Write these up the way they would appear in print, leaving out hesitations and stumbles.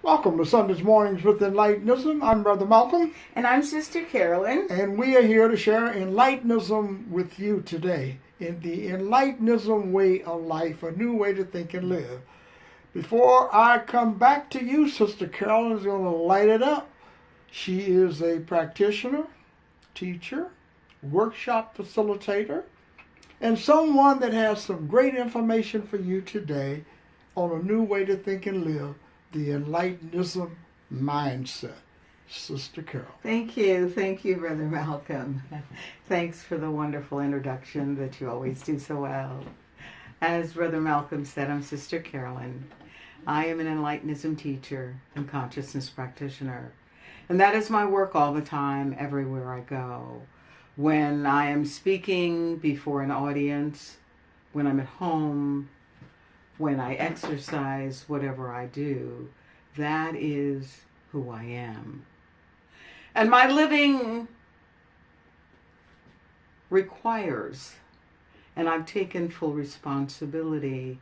Welcome to Sundays Mornings with Enlightenism. I'm Brother Malcolm. And I'm Sister Carolyn. And we are here to share Enlightenism with you today. In the Enlightenism way of life, a new way to think and live. Before I come back to you, Sister Carolyn is going to light it up. She is a practitioner, teacher, workshop facilitator, and someone that has some great information for you today on a new way to think and live. The Enlightenism mindset. Sister Carol. Thank you, Brother Malcolm. Thanks for the wonderful introduction that you always do so well. As Brother Malcolm said, I'm Sister Carolyn. I am an Enlightenism teacher and consciousness practitioner. And that is my work all the time, everywhere I go. When I am speaking before an audience, when I'm at home, when I exercise, whatever I do, that is who I am. And my living requires, and I've taken full responsibility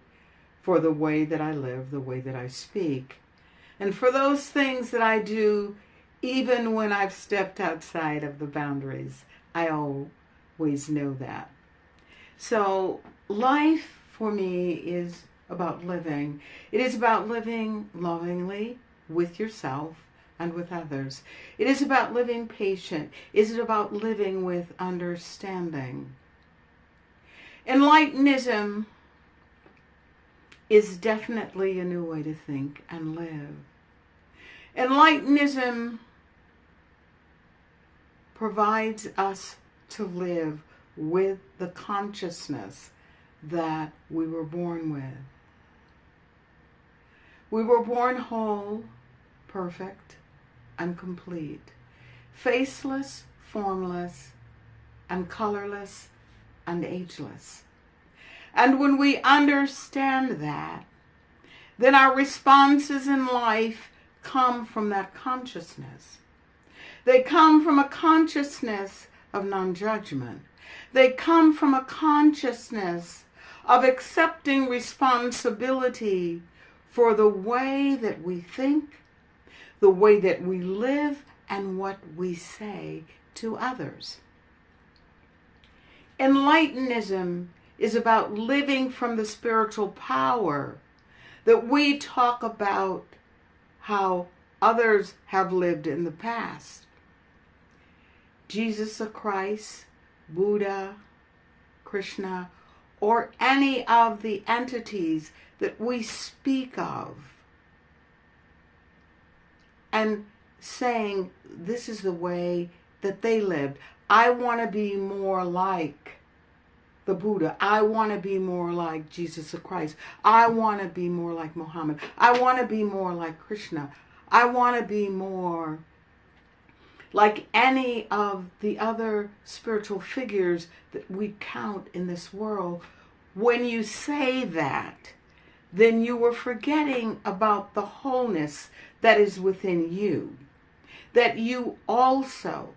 for the way that I live, the way that I speak, and for those things that I do, even when I've stepped outside of the boundaries. I always know that. So life for me is about living. It is about living lovingly with yourself and with others. It is about living patient. It is about living with understanding. Enlightenism is definitely a new way to think and live. Enlightenism provides us to live with the consciousness that we were born with. We were born whole, perfect, and complete, faceless, formless, and colorless, and ageless. And when we understand that, then our responses in life come from that consciousness. They come from a consciousness of non-judgment. They come from a consciousness of accepting responsibility for the way that we think, the way that we live, and what we say to others. Enlightenism is about living from the spiritual power that we talk about how others have lived in the past. Jesus Christ, Buddha, Krishna, or any of the entities that we speak of, and saying this is the way that they lived. I want to be more like the Buddha. I want to be more like Jesus Christ. I want to be more like Muhammad. I want to be more like Krishna. I want to be more like any of the other spiritual figures that we count in this world. When you say that, then you were forgetting about the wholeness that is within you. That you also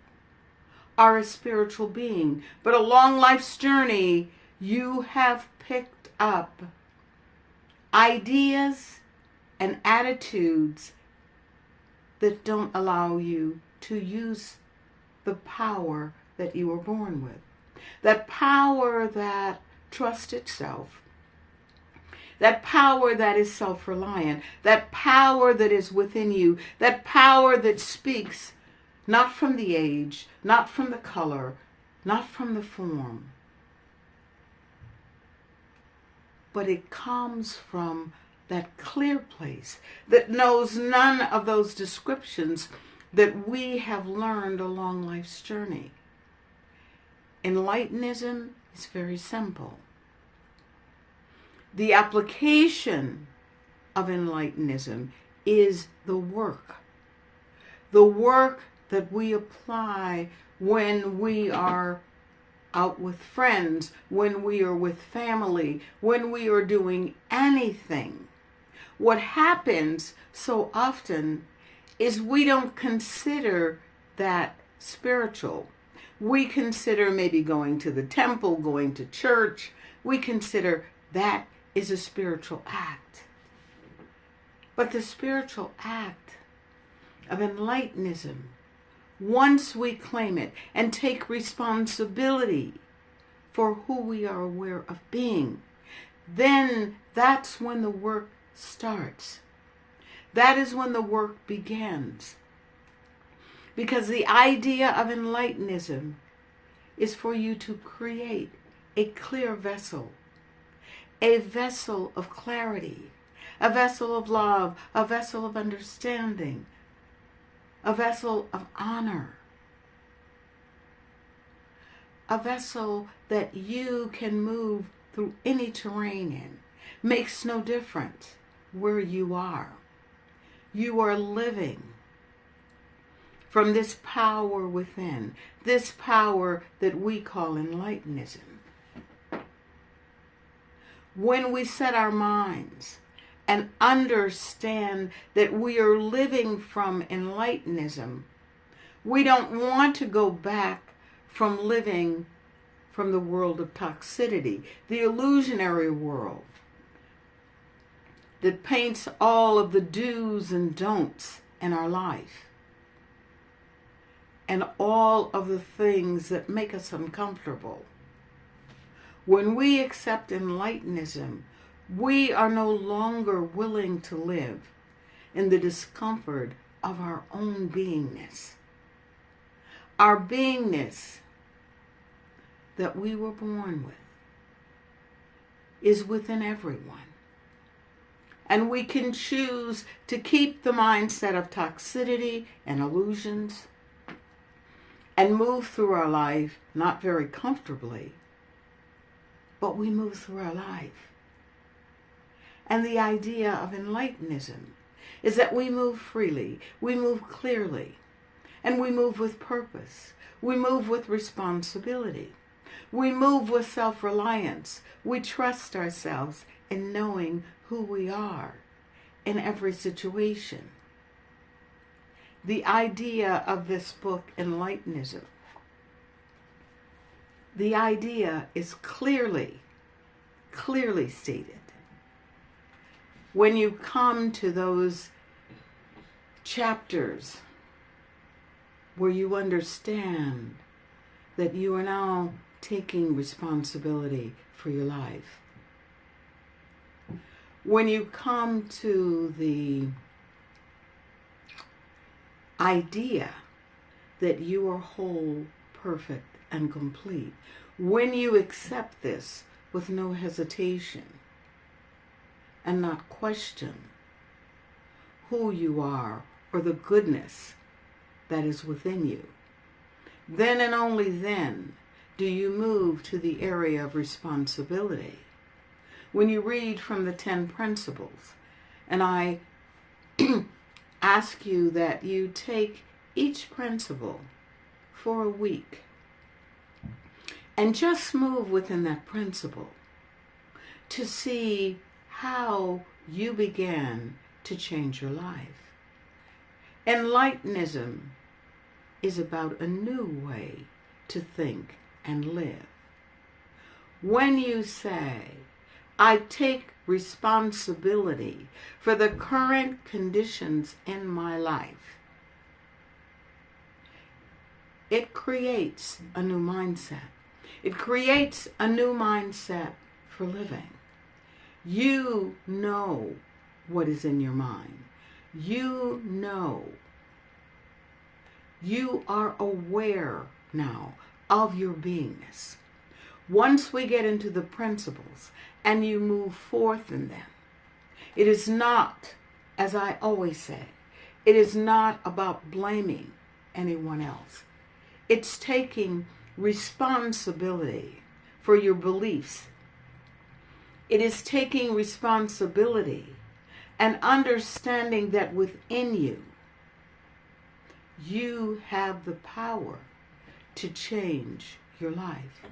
are a spiritual being. But along life's journey, you have picked up ideas and attitudes that don't allow you to use the power that you were born with. That power that trusts itself. That power that is self-reliant. That power that is within you. That power that speaks not from the age, not from the color, not from the form, but it comes from that clear place that knows none of those descriptions that we have learned along life's journey. Enlightenism is very simple. The application of Enlightenism is the work. The work that we apply when we are out with friends, when we are with family, when we are doing anything. What happens so often is we don't consider that spiritual. We consider maybe going to the temple, going to church. We consider that is a spiritual act. But the spiritual act of Enlightenism, once we claim it and take responsibility for who we are aware of being, then that's when the work starts. That is when the work begins. Because the idea of Enlightenism is for you to create a clear vessel, a vessel of clarity, a vessel of love, a vessel of understanding, a vessel of honor, a vessel that you can move through any terrain in. Makes no difference where you are. You are living from this power within, this power that we call Enlightenism. When we set our minds and understand that we are living from Enlightenism, we don't want to go back from living from the world of toxicity, the illusionary world that paints all of the do's and don'ts in our life and all of the things that make us uncomfortable. When we accept Enlightenism, we are no longer willing to live in the discomfort of our own beingness. Our beingness that we were born with is within everyone. And we can choose to keep the mindset of toxicity and illusions and move through our life not very comfortably, but we move through our life. And the idea of Enlightenism is that we move freely, we move clearly, and we move with purpose. We move with responsibility. We move with self-reliance. We trust ourselves in knowing who we are in every situation. The idea of this book, Enlightenism, the idea is clearly stated. When you come to those chapters where you understand that you are now taking responsibility for your life. When you come to the idea that you are whole, perfect, and complete, when you accept this with no hesitation and not question who you are or the goodness that is within you, then and only then do you move to the area of responsibility. When you read from the 10 principles, and I ask you that you take each principle for a week and just move within that principle to see how you began to change your life. Enlightenism is about a new way to think and live. When you say, I take responsibility for the current conditions in my life, it creates a new mindset. It creates a new mindset for living. You know what is in your mind. You know. You are aware now of your beingness. Once we get into the principles and you move forth in them, it is not, as I always say, it is not about blaming anyone else. It's taking responsibility for your beliefs. It is taking responsibility and understanding that within you, you have the power to change your life.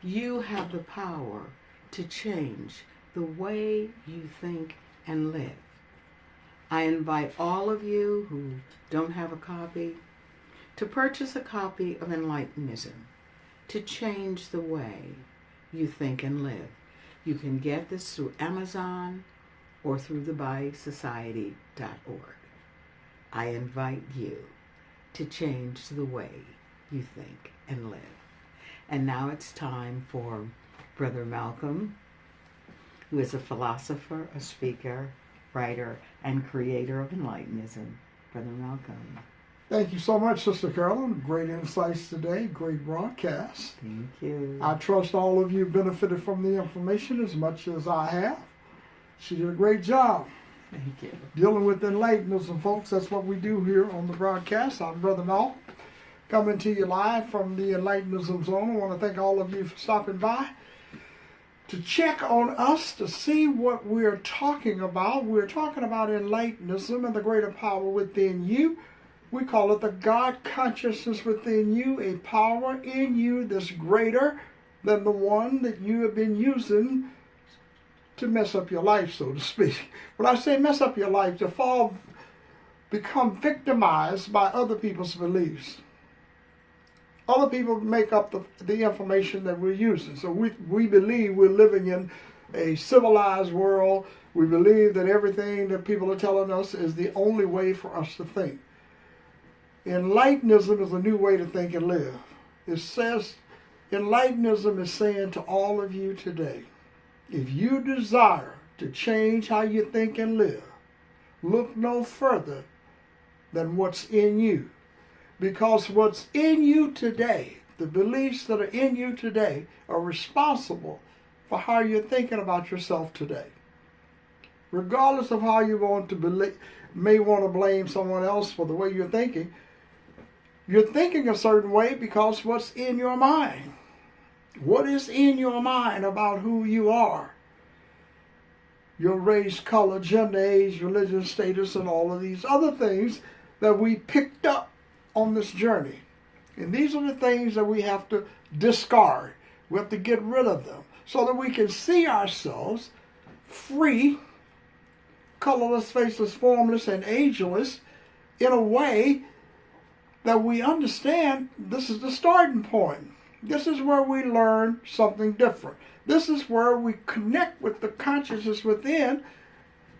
You have the power to change the way you think and live. I invite all of you who don't have a copy to purchase a copy of Enlightenism to change the way you think and live. You can get this through Amazon or through thebyesociety.org. I invite you to change the way you think and live. And now it's time for Brother Malcolm, who is a philosopher, a speaker, writer, and creator of Enlightenism. Brother Malcolm. Thank you so much, Sister Carolyn. Great insights today. Great broadcast. Thank you. I trust all of you benefited from the information as much as I have. She did a great job. Thank you. Dealing with Enlightenism, folks. That's what we do here on the broadcast. I'm Brother Malcolm, coming to you live from the Enlightenism Zone. I want to thank all of you for stopping by to check on us to see what we're talking about. We're talking about Enlightenism and the greater power within you. We call it the God consciousness within you, a power in you that's greater than the one that you have been using to mess up your life, so to speak. When I say mess up your life, to become victimized by other people's beliefs. Other people make up the information that we're using. So we believe we're living in a civilized world. We believe that everything that people are telling us is the only way for us to think. Enlightenism is a new way to think and live. It says, Enlightenism is saying to all of you today, if you desire to change how you think and live, look no further than what's in you. Because what's in you today, the beliefs that are in you today, are responsible for how you're thinking about yourself today. Regardless of how you may want to blame someone else for the way you're thinking a certain way because what's in your mind. What is in your mind about who you are? Your race, color, gender, age, religion, status, and all of these other things that we picked up on this journey. And these are the things that we have to discard. We have to get rid of them so that we can see ourselves free, colorless, faceless, formless, and ageless in a way that we understand this is the starting point. This is where we learn something different. This is where we connect with the consciousness within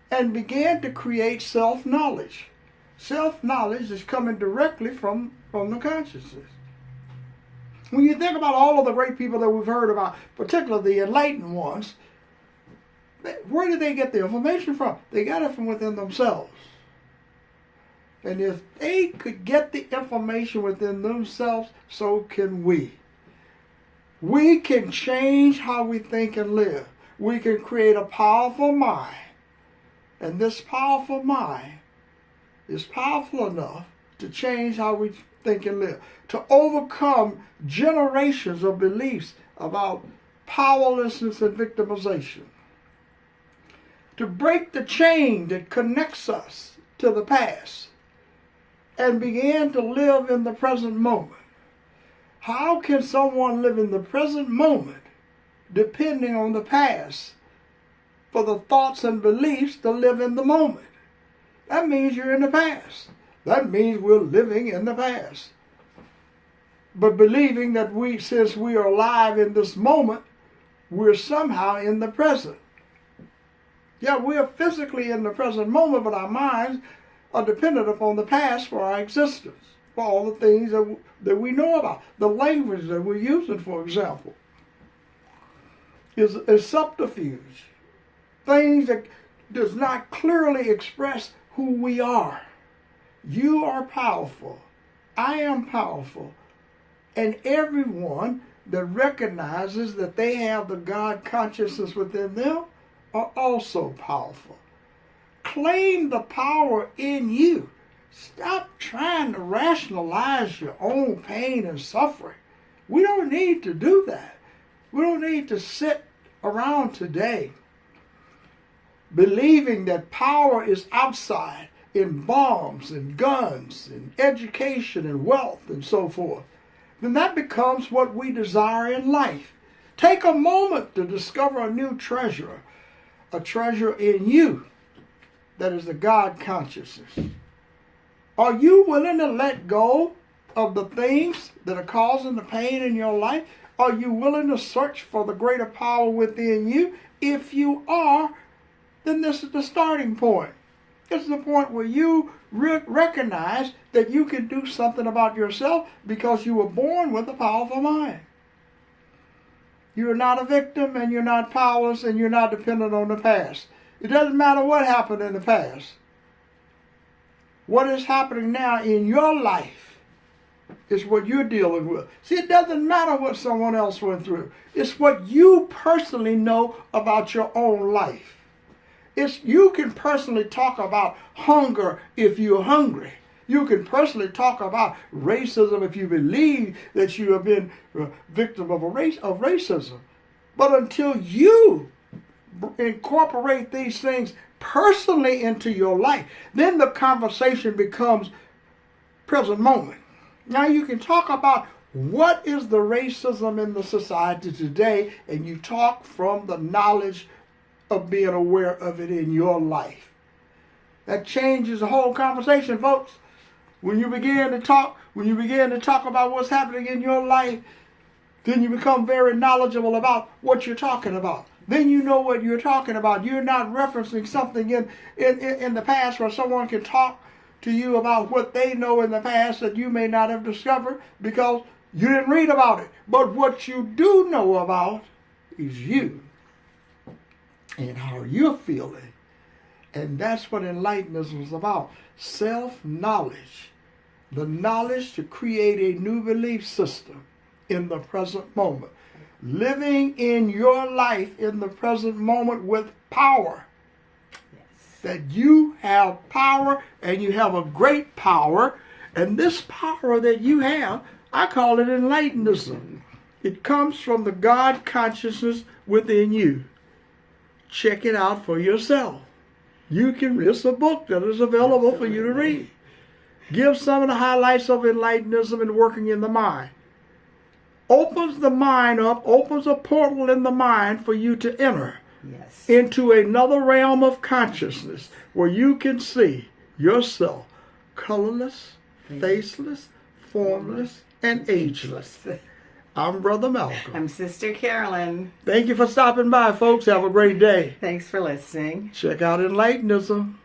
and begin to create self-knowledge. Self-knowledge is coming directly from the consciousness. When you think about all of the great people that we've heard about, particularly the enlightened ones, where did they get the information from? They got it from within themselves. And if they could get the information within themselves, so can we. We can change how we think and live. We can create a powerful mind. And this powerful mind is powerful enough to change how we think and live, to overcome generations of beliefs about powerlessness and victimization, to break the chain that connects us to the past and begin to live in the present moment. How can someone live in the present moment depending on the past for the thoughts and beliefs to live in the moment? That means you're in the past. That means we're living in the past. But believing that since we are alive in this moment, we're somehow in the present. Yeah, we are physically in the present moment, but our minds are dependent upon the past for our existence, for all the things that we know about. The language that we're using, for example, is subterfuge. Things that does not clearly express who we are. You are powerful. I am powerful. And everyone that recognizes that they have the God consciousness within them are also powerful. Claim the power in you. Stop trying to rationalize your own pain and suffering. We don't need to do that. We don't need to sit around today believing that power is outside in bombs and guns and education and wealth and so forth. Then that becomes what we desire in life. Take a moment to discover a new treasure, a treasure in you that is the God consciousness. Are you willing to let go of the things that are causing the pain in your life? Are you willing to search for the greater power within you? If you are, then this is the starting point. It's the point where you recognize that you can do something about yourself because you were born with a powerful mind. You're not a victim, and you're not powerless, and you're not dependent on the past. It doesn't matter what happened in the past. What is happening now in your life is what you're dealing with. See, it doesn't matter what someone else went through. It's what you personally know about your own life. You can personally talk about hunger if you're hungry. You can personally talk about racism if you believe that you have been a victim of racism. But until you incorporate these things personally into your life, then the conversation becomes present moment. Now you can talk about what is the racism in the society today, and you talk from the knowledge of being aware of it in your life. That changes the whole conversation, folks. When you begin to talk about what's happening in your life, then you become very knowledgeable about what you're talking about. Then you know what you're talking about. You're not referencing something in the past where someone can talk to you about what they know in the past that you may not have discovered because you didn't read about it. But what you do know about is you and how you're feeling. And that's what Enlightenism is about. Self-knowledge. The knowledge to create a new belief system in the present moment. Living in your life in the present moment with power. Yes. That you have power, and you have a great power. And this power that you have, I call it Enlightenism. It comes from the God consciousness within you. Check it out for yourself. It's a book that is available for you to read. Give some of the highlights of Enlightenism and working in the mind. Opens the mind up, opens a portal in the mind for you to enter into another realm of consciousness where you can see yourself colorless, faceless, formless, and ageless. I'm Brother Malcolm. I'm Sister Carolyn. Thank you for stopping by, folks. Have a great day. Thanks for listening. Check out Enlightenism.